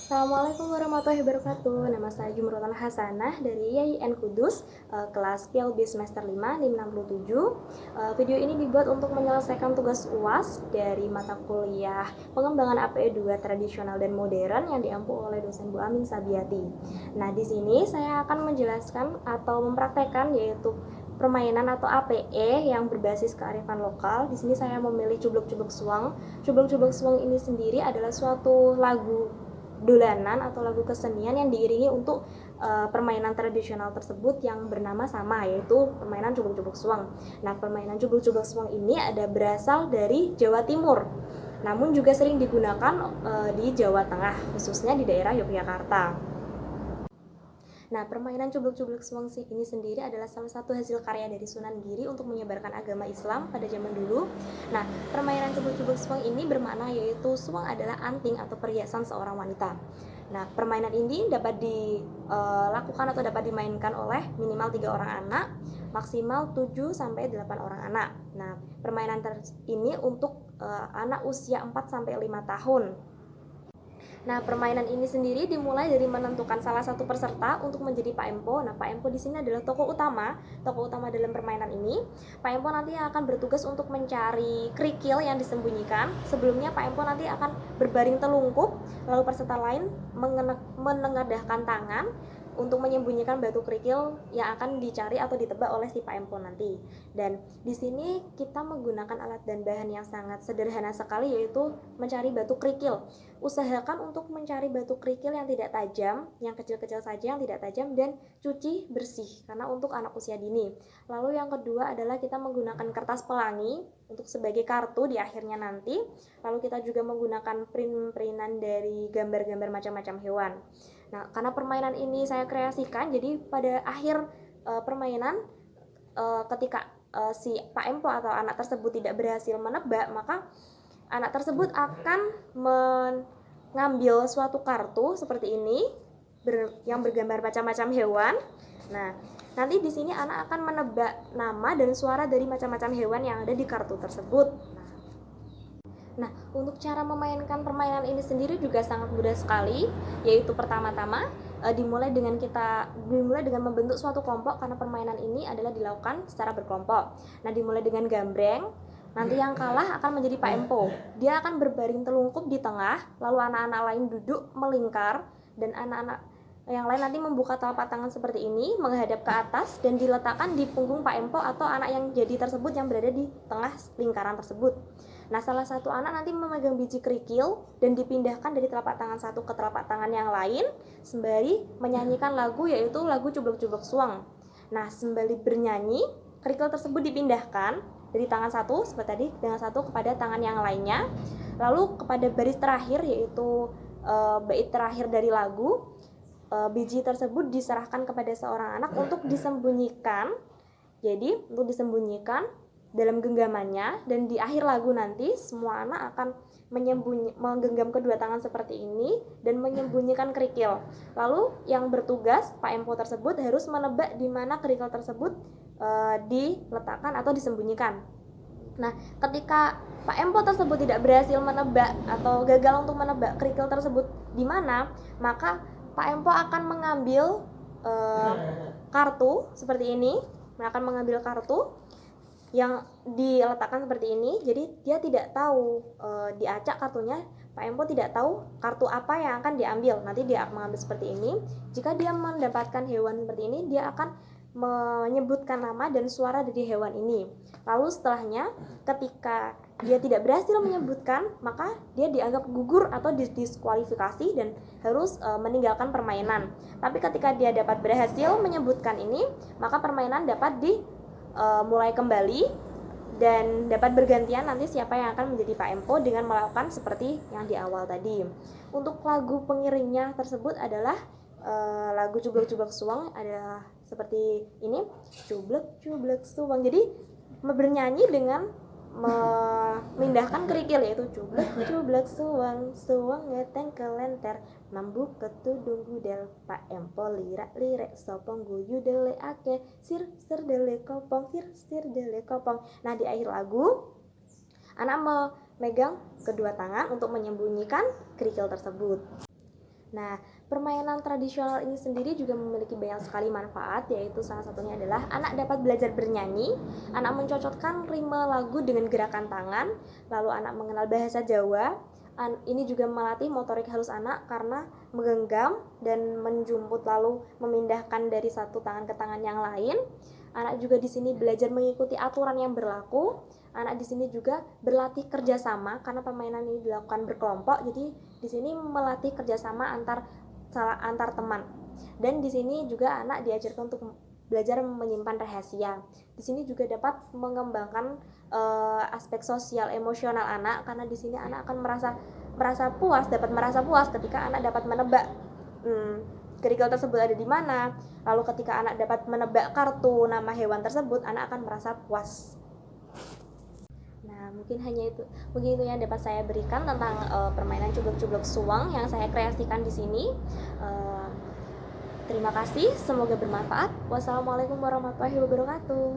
Assalamualaikum warahmatullahi wabarakatuh. Nama saya Jumrotan Hasanah dari YIN Kudus, kelas PLB semester 5, NIM 67. Video ini dibuat untuk menyelesaikan tugas UAS dari mata kuliah Pengembangan APE 2 Tradisional dan Modern yang diampu oleh dosen Bu Amin Sabiati. Nah, di sini saya akan menjelaskan atau mempraktekkan yaitu permainan atau APE yang berbasis kearifan lokal. Di sini saya memilih Cubluk-Cubluk Suang. Cubluk-Cubluk Suang ini sendiri adalah suatu lagu dolanan atau lagu kesenian yang diiringi untuk permainan tradisional tersebut yang bernama sama, yaitu permainan Cubluk-Cubluk Suang. Nah, permainan Cubluk-Cubluk Suang ini ada berasal dari Jawa Timur, namun juga sering digunakan di Jawa Tengah, khususnya di daerah Yogyakarta. Nah, permainan Cubluk-Cubluk Suang ini sendiri adalah salah satu hasil karya dari Sunan Giri untuk menyebarkan agama Islam pada zaman dulu. Nah, permainan Cubluk-Cubluk Suang ini bermakna yaitu suang adalah anting atau perhiasan seorang wanita. Nah, permainan ini dapat dilakukan atau dapat dimainkan oleh minimal 3 orang anak, maksimal 7 sampai 8 orang anak. Nah, permainan ini untuk anak usia 4 sampai 5 tahun. Nah, permainan ini sendiri dimulai dari menentukan salah satu peserta untuk menjadi Pak Empo. Nah, Pak Empo di sini adalah tokoh utama dalam permainan ini. Pak Empo nanti akan bertugas untuk mencari kerikil yang disembunyikan. Sebelumnya Pak Empo nanti akan berbaring telungkup, lalu peserta lain menengadahkan tangan untuk menyembunyikan batu kerikil yang akan dicari atau ditebak oleh si Pak Empo nanti. Dan di sini kita menggunakan alat dan bahan yang sangat sederhana sekali, yaitu mencari batu kerikil. Usahakan untuk mencari batu kerikil yang tidak tajam, yang kecil-kecil saja yang tidak tajam, dan cuci bersih karena untuk anak usia dini. Lalu yang kedua adalah kita menggunakan kertas pelangi untuk sebagai kartu di akhirnya nanti. Lalu kita juga menggunakan print-printan dari gambar-gambar macam-macam hewan. Nah, karena permainan ini saya kreasikan, jadi pada akhir permainan ketika si Pak Empo atau anak tersebut tidak berhasil menebak, maka anak tersebut akan mengambil suatu kartu seperti ini yang bergambar macam-macam hewan. Nah, nanti di sini anak akan menebak nama dan suara dari macam-macam hewan yang ada di kartu tersebut. Nah, untuk cara memainkan permainan ini sendiri juga sangat mudah sekali, yaitu pertama-tama dimulai dengan membentuk suatu kelompok karena permainan ini adalah dilakukan secara berkelompok. Nah, dimulai dengan gambreng. Nanti yang kalah akan menjadi Pak Empo. Dia akan berbaring telungkup di tengah, lalu anak-anak lain duduk melingkar, dan anak-anak yang lain nanti membuka telapak tangan seperti ini menghadap ke atas dan diletakkan di punggung Pak Empo atau anak yang jadi tersebut yang berada di tengah lingkaran tersebut. Nah, salah satu anak nanti memegang biji kerikil dan dipindahkan dari telapak tangan satu ke telapak tangan yang lain sembari menyanyikan lagu, yaitu lagu Cubluk-Cubluk Suang. Nah, sembari bernyanyi, kerikil tersebut dipindahkan dari tangan satu seperti tadi dengan satu kepada tangan yang lainnya, lalu kepada baris terakhir yaitu bait terakhir dari lagu. Biji tersebut diserahkan kepada seorang anak untuk disembunyikan. Jadi untuk disembunyikan dalam genggamannya, dan di akhir lagu nanti semua anak akan menggenggam kedua tangan seperti ini dan menyembunyikan kerikil. Lalu yang bertugas Pak Empo tersebut harus menebak di mana kerikil tersebut diletakkan atau disembunyikan. Nah, ketika Pak Empo tersebut tidak berhasil menebak atau gagal untuk menebak kerikil tersebut di mana, maka Pak Empo akan mengambil kartu seperti ini. Akan mengambil kartu yang diletakkan seperti ini. Jadi dia tidak tahu diacak kartunya. Pak Empo tidak tahu kartu apa yang akan diambil. Nanti dia akan mengambil seperti ini. Jika dia mendapatkan hewan seperti ini, dia akan menyebutkan nama dan suara dari hewan ini. Lalu setelahnya, ketika dia tidak berhasil menyebutkan, maka dia dianggap gugur atau didiskualifikasi dan harus meninggalkan permainan. Tapi ketika dia dapat berhasil menyebutkan ini, maka permainan dapat dimulai kembali dan dapat bergantian nanti siapa yang akan menjadi Pak Empo dengan melakukan seperti yang di awal tadi. Untuk lagu pengiringnya tersebut adalah lagu Cubluk-Cubluk Suang, adalah seperti ini, Cubluk-Cubluk Suang. Jadi bernyanyi dengan memindahkan kerikil, yaitu Cubluk-Cubluk Suang, suang ngeteng kelenter, mambu ketudung gudel, Pak Empo lirak-lirik sopong guyu dele ake, sir dele kopong, sir dele kopong. Nah, di akhir lagu anak memegang kedua tangan untuk menyembunyikan kerikil tersebut. Nah, permainan tradisional ini sendiri juga memiliki banyak sekali manfaat, yaitu salah satunya adalah anak dapat belajar bernyanyi, anak mencocokkan ritme lagu dengan gerakan tangan, lalu anak mengenal bahasa Jawa. Ini juga melatih motorik halus anak karena menggenggam dan menjumput lalu memindahkan dari satu tangan ke tangan yang lain. Anak juga di sini belajar mengikuti aturan yang berlaku. Anak di sini juga berlatih kerjasama karena permainan ini dilakukan berkelompok. Jadi di sini melatih kerjasama antar teman. Dan di sini juga anak diajarkan untuk belajar menyimpan rahasia. Di sini juga dapat mengembangkan aspek sosial emosional anak, karena di sini anak akan dapat merasa puas ketika anak dapat menebak kerikil tersebut ada di mana. Lalu ketika anak dapat menebak kartu nama hewan tersebut, anak akan merasa puas. Nah, mungkin itu yang dapat saya berikan tentang permainan cubluk-cubluk suang yang saya kreasikan di sini. Terima kasih, semoga bermanfaat. Wassalamualaikum warahmatullahi wabarakatuh.